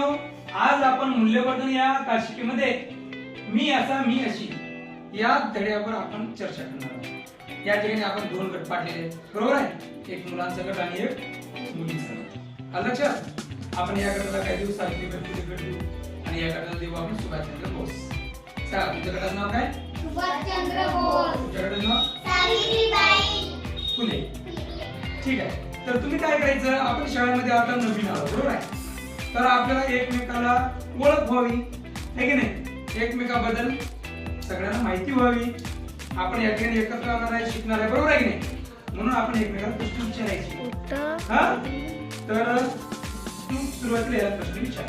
मित्रांनो, आज आपण मूल्यवर्धन या काशिकेमध्ये मी असा मी अशी या धड्यावर आपण चर्चा करणार आहोत। या ठिकाणी आपण दोन गट पाडलेले आहेत, बरोबर आहे? एक मुलांचा गट आणि एक मुलींचा गट। आलं लक्षात? आपण या गटाला काही दिवस सावित्रीबाई फुले गट देऊ आणि या गटाला देऊ आपण सुभाषचंद्र बोस। चला, तुमच्या गटाचं नाव काय? सुभाषचंद्र बोस। तुमच्या गटाचं नाव सावित्रीबाई फुले। ठीक आहे, तर तुम्ही काय करायचं, आपण शाळेमध्ये आता नवीन आलो, बरोबर आहे? तर आपल्याला एकमेकाला ओळख व्हावी, है की नाही? एकमेकाबद्दल सगळ्यांना माहिती व्हावी। आपण या ठिकाणी एकत्र राहणार आहे, शिकणार आहे, बरोबर आहे की नाही? म्हणून आपण एकमेकाला प्रश्न विचारायचे। हा, तर तू सुरुवातीला याला प्रश्न विचार।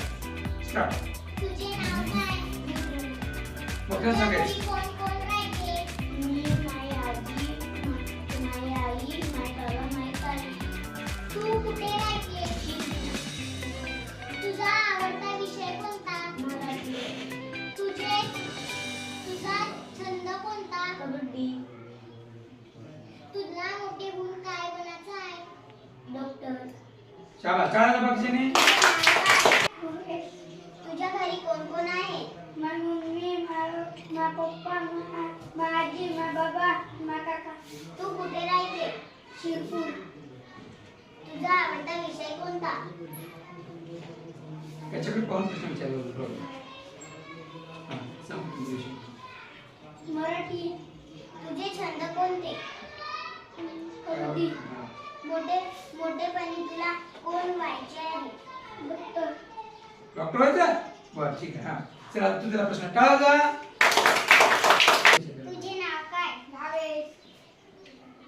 स्टार्ट। तुझे नाव काय? मोठ्यानं सांगायचं। कोण कोण राहते? मी, माझी आजी, माझी आई, माझे बाबा, माझी ताई। तू कुठे राहते? तुझा आवडता विषय कोणता? मराठी। तुझा छंद कोणता? कबड्डी। तुला मोठे होऊन काय बनायचं आहे? डॉक्टर। शाबास, टाळ्या बक्षीने। तुझ्या घरी कोण कोण आहे? माझी मम्मी, माझा पप्पा, माझी बाबा, माझा काका। तू कुठे राहते? शिरपूर। तुझा आवडता विषय कोणता? याच्याकडे पाहून प्रश्न विचारला बरोबर। हां, सांग तुझा विषय। मराठी। तुझे छंद कोणते? कबड्डी। मोठेपणी तुला कोण व्हायचे आहे? डॉक्टर। डॉक्टर व्हायचं? बरं, ठीक आहे। हां, चला तुझा प्रश्न टाळा जा। तुझे नाव काय? भावेश।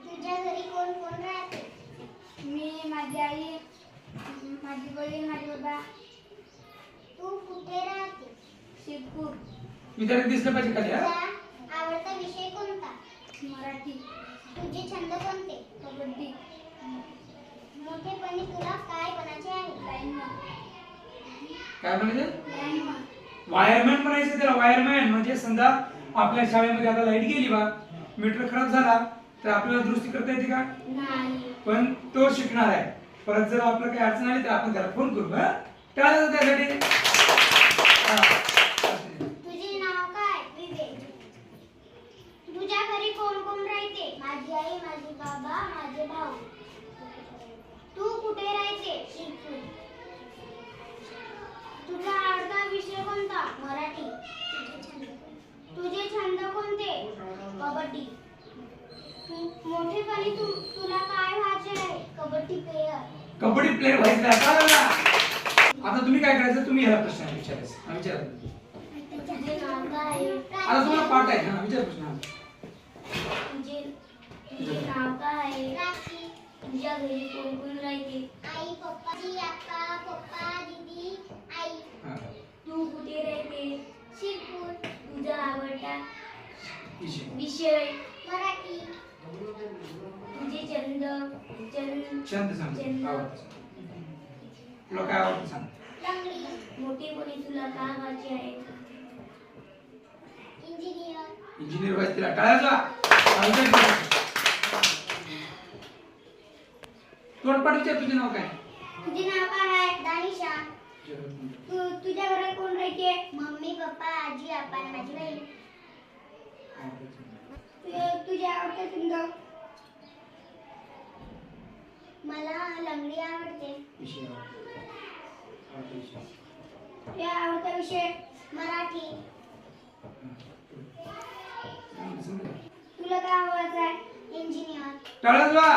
तुझ्या घरी कोण कोण राहते? मी, माझी आई, माझी बहीण, माझे बाबा। तू कुठे राहते? शिरपूर। विद्यार्थी दिसलं पाहिजे खाली। हा, तुझा आवडता विषय कोणता? मराठी। तुझे छंद कोणते? कबड्डी। मोठेपणी तुला काय बनायचे आहे? लाईनमन। काय म्हणायचं? लाईनमन। वायरमॅन म्हणायचं त्याला। वायरमॅन म्हणजे समजा आपल्या शाळेमध्ये आता लाईट गेली बा, मीटर खराब झाला तर आपल्याला दुरुस्ती करता येते का? नाही। पण तो शिकणार आहे। परत जर आपलं काही अडचण आली तर आपण त्याला फोन करू। हा, टाळा जा त्यासाठी। तुझे नाव काय? विवेक। तुझ्या घरी कोण कोण राहते? माझी आई, माझे बाबा, माझे भाऊ। तू कुठे राहते? शिरपूर। तुझा आवडता विषय कोणता? मराठी। तुझे छंद कोणते? कबड्डी। मोठेपणी तुला काय व्हायचे आहे? कबड्डी प्लेयर। कबड्डी प्लेयर व्हायचं आहे। टाळा जा। आता तुम्ही काय करायचं, तुम्ही ह्याला प्रश्न विचारायचा। विचारा। तुझे नाव काय? आता तुम्हाला पाठ आहे ना, विचार प्रश्न। तुझे नाव काय? राखी। तुझ्या घरी कोण कोण राहते? आई, पप्पा, आप्पा, पप्पा, दीदी, आई। हां, तू कुठे राहते? शिरपूर। तुझा आवडता विषय। विषय? मराठी। तुझे छंद सांग। छंद? आवडतं सांग। तुला काय आवडतं सांग। लंगडी। मोठेपणी तुला काय व्हायचे आहे? इंजिनियर। इंजिनियर व्हायचं तिला। टाळा जा। तोंडपाठ विचार, तुझे नाव काय? तुझे नाव काय आहे? दानिशा। तुझ्या घरात कोण राहते? मम्मी, पप्पा, आजी, आप्पा आणि माझी बहीण। तुझ्या आवडता छंद? मला लंगडी आवडते। विषय तुझ्या आवडता विषय? मराठी। तुला काय व्हायचं आहे? इंजिनियर। टाळा जा।